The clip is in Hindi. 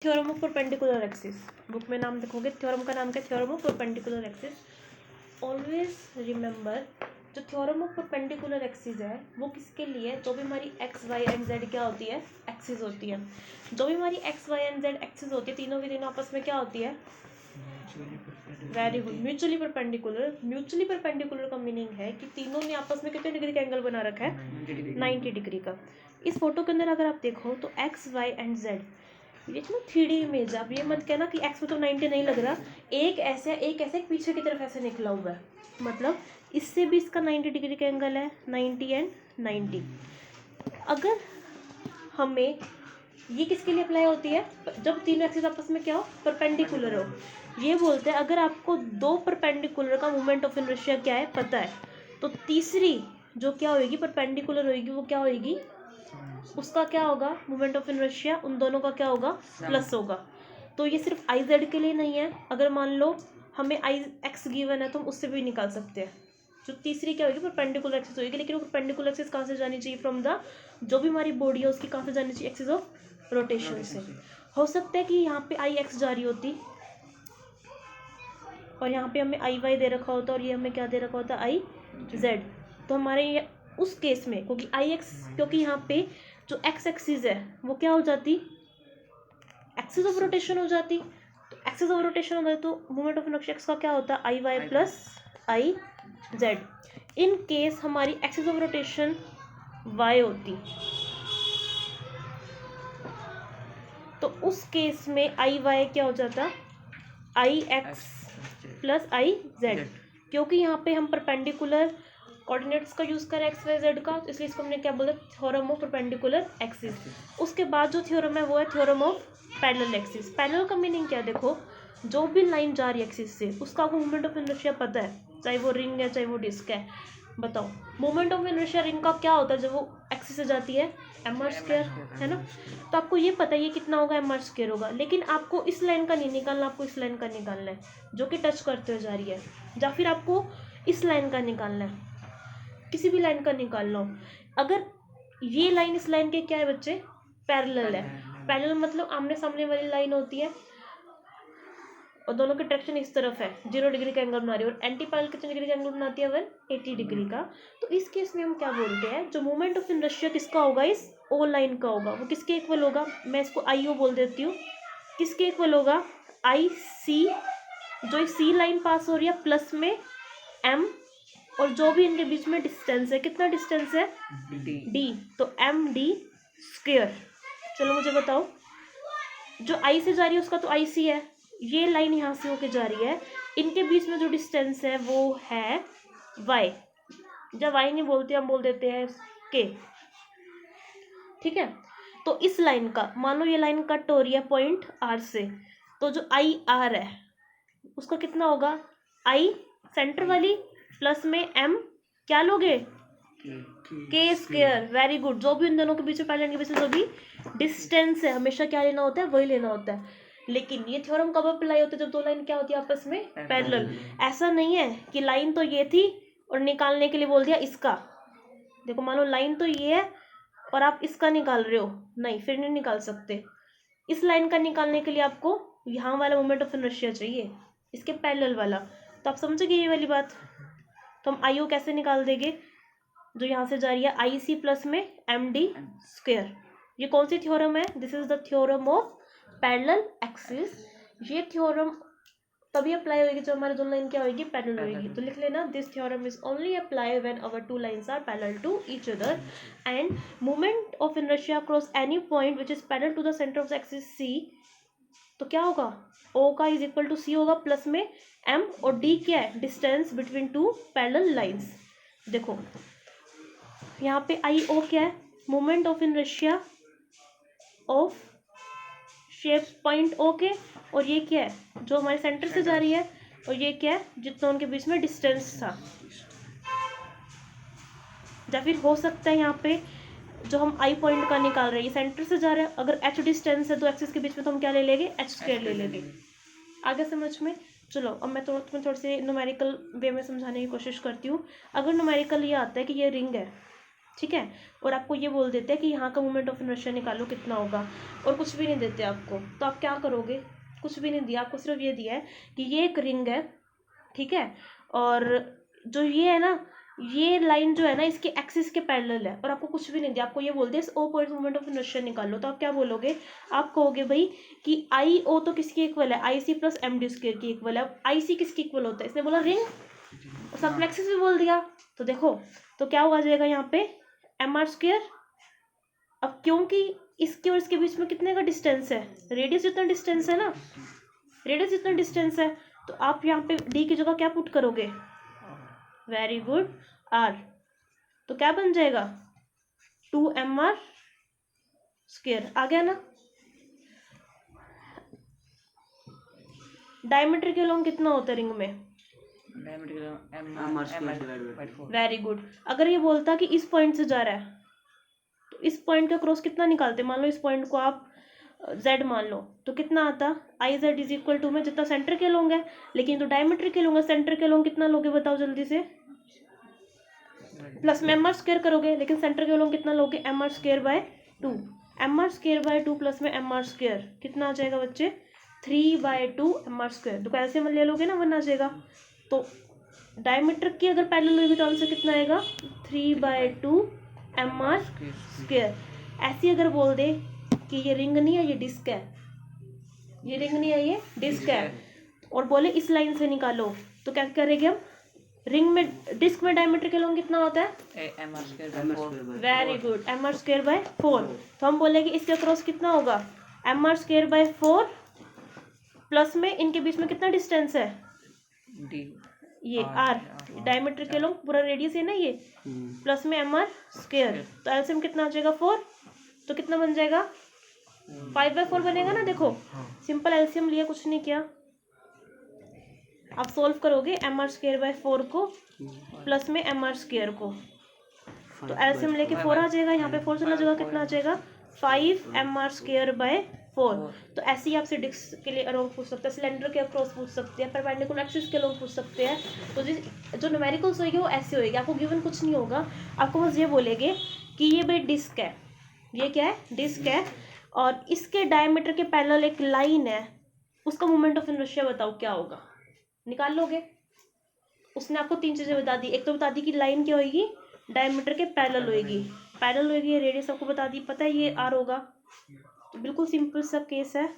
Theorem of perpendicular axis, book में नाम देखोगे थ्योरम का नाम क्या है, theorem of perpendicular axis. Always remember जो थ्योरम ऑफ परपेंडिकुलर एक्सिस है वो किसके लिए, जो भी हमारी एक्स वाई एंड जेड क्या होती है, एक्सिस होती है। जो भी हमारी X Y and Z axis होती है, तीनों की तीनों आपस में क्या होती है, very good, mutually perpendicular. Mutually perpendicular का मीनिंग है कि तीनों ने आपस में कितने डिग्री का एंगल बना रखा है, 90 डिग्री का। इस फोटो के अंदर अगर आप देखो तो एक्स वाई एंड जेड, ये ना 3D इमेज, आप ये मत कहना कि एक्स में तो 90 नहीं लग रहा, एक ऐसे एक पीछे की तरफ ऐसे निकला हुआ है, मतलब इससे भी इसका 90 डिग्री का एंगल है, 90 एंड 90। अगर हमें ये किसके लिए अप्लाई होती है, जब तीनों एक्सिस आपस में क्या हो, परपेंडिकुलर हो। ये बोलते हैं अगर आपको दो परपेंडिकुलर का मोमेंट ऑफ इनर्शिया क्या है पता है, तो तीसरी जो क्या होगी परपेंडिकुलर होगी, वो क्या होगी, उसका क्या होगा, मोमेंट ऑफ इनर्शिया उन दोनों का क्या होगा, प्लस होगा। तो ये सिर्फ आई जेड के लिए नहीं है, अगर मान लो हमें आई एक्स गिवन है तो हम उससे भी निकाल सकते हैं। जो तीसरी क्या होगी, परपेंडिकुलर एक्सिस होगी, लेकिन वो परपेंडिकुलर एक्सिस कहाँ से जानी चाहिए, फ्रॉम द, जो भी हमारी बॉडी है उसकी कहाँ से जानी चाहिए, एक्सिस ऑफ रोटेशन से। हो सकता है कि यहाँ पे आई एक्स जा रही होती और यहाँ पे हमें आई वाई दे रखा होता और ये हमें क्या दे रखा होता, आई जेड। तो हमारे ये उस केस में, क्योंकि आई एक्स, क्योंकि यहाँ पे जो एक्स एक्सिस है वो क्या हो जाती, एक्सिस ऑफ रोटेशन हो जाती। तो एक्सिस ऑफ रोटेशन हो जाती तो मोमेंट ऑफ इनर्शिया एक्स का क्या होता है, I Y plus I Z. In case हमारी एक्सिस ऑफ रोटेशन वाई होती, तो उस केस में आई वाई क्या हो जाता, आई एक्स प्लस आई जेड। क्योंकि यहाँ पे हम परपेंडिकुलर कोऑर्डिनेट्स का यूज़ करें एक्स वाई जेड का, तो इसलिए इसको हमने क्या बोला, थ्योरम ऑफ परपेंडिकुलर एक्सिस। उसके बाद जो थ्योरम है वो है theorem of parallel axis. Parallel का मीनिंग क्या है, देखो जो भी लाइन जा रही है एक्सिस से उसका आपको मोमेंट ऑफ इनर्शिया पता है, चाहे वो रिंग है चाहे वो डिस्क है। बताओ मोमेंट ऑफ इनर्शिया रिंग का क्या होता है जब वो एक्सिस से जाती है, एम आर स्क्वायर, है ना। तो आपको ये पता है ये कितना होगा, एम आर स्क्वायर होगा, लेकिन आपको इस लाइन का नहीं निकालना, आपको इस लाइन का निकालना है जो कि टच करते हुए जा रही है, या फिर आपको इस लाइन का निकालना है, किसी भी लाइन का निकालना हो। अगर ये लाइन इस लाइन के क्या है बच्चे, पैरेलल है। पैरेलल मतलब आमने सामने वाली लाइन होती है और दोनों की डायरेक्शन इस तरफ है, 0 डिग्री का एंगल बना रही है, और एंटी पैरेलल कितने डिग्री का एंगल बनाती है, 180 डिग्री का। तो इस केस में हम क्या बोलते हैं, जो मोमेंट ऑफ इनर्शिया किसका होगा, इस ओ लाइन का होगा, वो किसके इक्वल होगा, मैं इसको आई ओ बोल देती हूँ, किसके इक्वल होगा, आई सी, जो सी लाइन पास हो रही है प्लस में एम, और जो भी इनके बीच में डिस्टेंस है, कितना डिस्टेंस है, डी, तो एम डी स्क्वेयर। चलो मुझे बताओ, जो आई से जा रही है उसका तो आई सी है, ये लाइन यहाँ से होके जा रही है, इनके बीच में जो डिस्टेंस है वो है वाई, जब वाई नहीं बोलते हम बोल देते हैं के, ठीक है। तो इस लाइन का मान लो ये लाइन कट हो रही है पॉइंट आर से, तो जो आई आर है उसका कितना होगा, आई सेंटर वाली प्लस में एम, क्या लोगे, के स्क्वायर, वेरी गुड। जो भी उन दोनों के बीच में पैरेलल के बीच में जो भी डिस्टेंस है हमेशा क्या लेना होता है, वही लेना होता है। लेकिन ये थ्योरम कब अप्लाई होता है, जब दो लाइन क्या होती है आपस में पैरेलल। ऐसा नहीं है कि लाइन तो ये थी और निकालने के लिए बोल दिया इसका, देखो मान लो लाइन तो ये है और आप इसका निकाल रहे हो, नहीं फिर नहीं निकाल सकते। इस लाइन का निकालने के लिए आपको यहाँ वाला मोमेंट ऑफ इनर्शिया चाहिए, इसके पैरेलल वाला। तो आप समझोगे ये वाली बात। तो हम आई ओ कैसे निकाल देंगे, जो यहाँ से जा रही है आई सी प्लस में एम डी स्क्वेयर। ये कौन सी थ्योरम है, this is the theorem of parallel axis. ये थ्योरम तभी अप्लाई होगी जब हमारी दोनों लाइन क्या होगी, पैरेलल होगी। तो लिख लेना, this theorem is only apply when our two lines are parallel to each other and moment of inertia across any point which is parallel to the centre of the axis C. तो क्या होगा, ओ का इज इक्वल टू सी होगा प्लस में एम, और डी क्या है, distance between two parallel lines. देखो यहाँ पे आई ओ क्या है, moment of inertia of shape point O के, और ये क्या है जो हमारे सेंटर से जा रही है, और ये क्या है जितना उनके बीच में डिस्टेंस था। या फिर हो सकता है यहाँ पे जो हम आई पॉइंट का निकाल रहे हैं, ये सेंटर से जा रहा है, अगर एच डिस्टेंस है तो एक्सिस के बीच में तो हम क्या ले लेंगे, एच स्क्वायर ले लेंगे। आगे समझ में। चलो अब मैं तुम्हें थोड़ी सी न्यूमेरिकल वे में समझाने की कोशिश करती हूँ। अगर न्यूमेरिकल ये आता है कि ये रिंग है, ठीक है। और आपको ये बोल देते हैं कि यहाँ का मोमेंट ऑफ इनर्शिया निकालो कितना होगा, और कुछ भी नहीं देते आपको, तो आप क्या करोगे? कुछ भी नहीं दिया आपको, सिर्फ ये दिया है कि ये एक रिंग है, ठीक है, और जो ये है ना, ये लाइन जो है ना इसके एक्सिस के पैरेलल है, और आपको कुछ भी नहीं दिया, आपको ये बोल दिया इस O point moment of inertia निकालो, तो आप क्या बोलोगे? आप कहोगे भाई कि आई ओ तो किसकी इक्वल है? I C plus M D square की इक्वल है। अब आई सी किसकी इक्वल होता है? इसने बोला रिंग, और सब एक्सिस भी बोल दिया, तो देखो तो क्या हुआ जाएगा यहाँ पे? M R square. अब क्योंकि इसके और इसके बीच में कितने का डिस्टेंस है? रेडियस जितना डिस्टेंस है ना, रेडियस जितना डिस्टेंस है, तो आप यहाँ पे डी की जगह क्या पुट करोगे? Very good, R. तो क्या बन जाएगा? 2mr square. आ गया ना? डायमीटर के लॉन्ग कितना होता है रिंग में? Very good. अगर ये बोलता कि इस पॉइंट से जा रहा है, तो इस पॉइंट का क्रॉस कितना निकालते? मान लो इस पॉइंट को आप z मान लो, तो कितना आता? I Z is equal to में जितना सेंटर के लॉन्ग है, लेकिन तो डायमीटर के लॉन्ग है, सेंटर के लॉन्ग कितना लोगे बताओ जल्दी से? प्लस में mr स्क्वायर करोगे, लेकिन सेंटर के लॉन्ग कितना लोगे? mr square by 2। mr square by 2 plus में mr स्क्वायर कितना आ जाएगा बच्चे? 3/2 mr स्क्वायर। तो कैसे ले लोगे ना, 1 आ जाएगा। तो डायमीटर की अगर पैरेलल होगी तो आंसर कितना आएगा? 3/2 mr स्क्वायर। ऐसे अगर बोल दे कि ये रिंग नहीं है, ये डिस्क है, ये रिंग नहीं है, ये डिस्क है, और बोले इस लाइन से निकालो, तो क्या करेंगे हम? रिंग में, डिस्क में डायमीटर के लॉन्ग कितना होता है? Very good, mr square by 4। तो हम बोलेंगे इसके क्रॉस कितना होगा? mr स्क्वायर बाय 4 प्लस में इनके बीच में कितना डिस्टेंस है? ये आर, डायमीटर के लॉन्ग पूरा रेडियस है ना ये, प्लस में mr स्क्वायर, तो एलसीएम कितना आ जाएगा? 4। तो कितना बन जाएगा? 5/4 बनेगा ना। देखो सिंपल एलसीएम लिया, कुछ नहीं किया। आप सोल्व करोगे mr स्क्वायर बाय 4 को प्लस में mr स्क्वायर को, तो एलसीएम लेके 4 आ जाएगा, यहाँ पे 4 चला जाएगा, कितना आ जाएगा? 5 mr स्क्वायर बाय 4। तो ऐसे ही आपसे डिस्क के लिए अराउंड पूछ सकते हैं, सिलेंडर के अक्रॉस पूछ सकते हैं, परपेंडिकुलर एक्सिस के लोग पूछ सकते हैं। तो जो न्यूमेरिकल्स होगी वो ऐसे होगी, आपको गिवन कुछ नहीं होगा, आपको बस ये बोलेंगे कि ये भाई डिस्क है, ये क्या है? डिस्क है, और इसके डायमीटर के पैरेलल एक लाइन है, उसका मोमेंट ऑफ इनर्शिया बताओ क्या होगा? निकाल लोगे। उसने आपको 3 चीजें बता दी, एक तो बता दी कि लाइन क्या होगी? डायमीटर के पैरेलल होगी, पैरेलल होगी, रेडियस आपको बता दी, पता है ये आर होगा। तो बिल्कुल सिंपल सा केस है।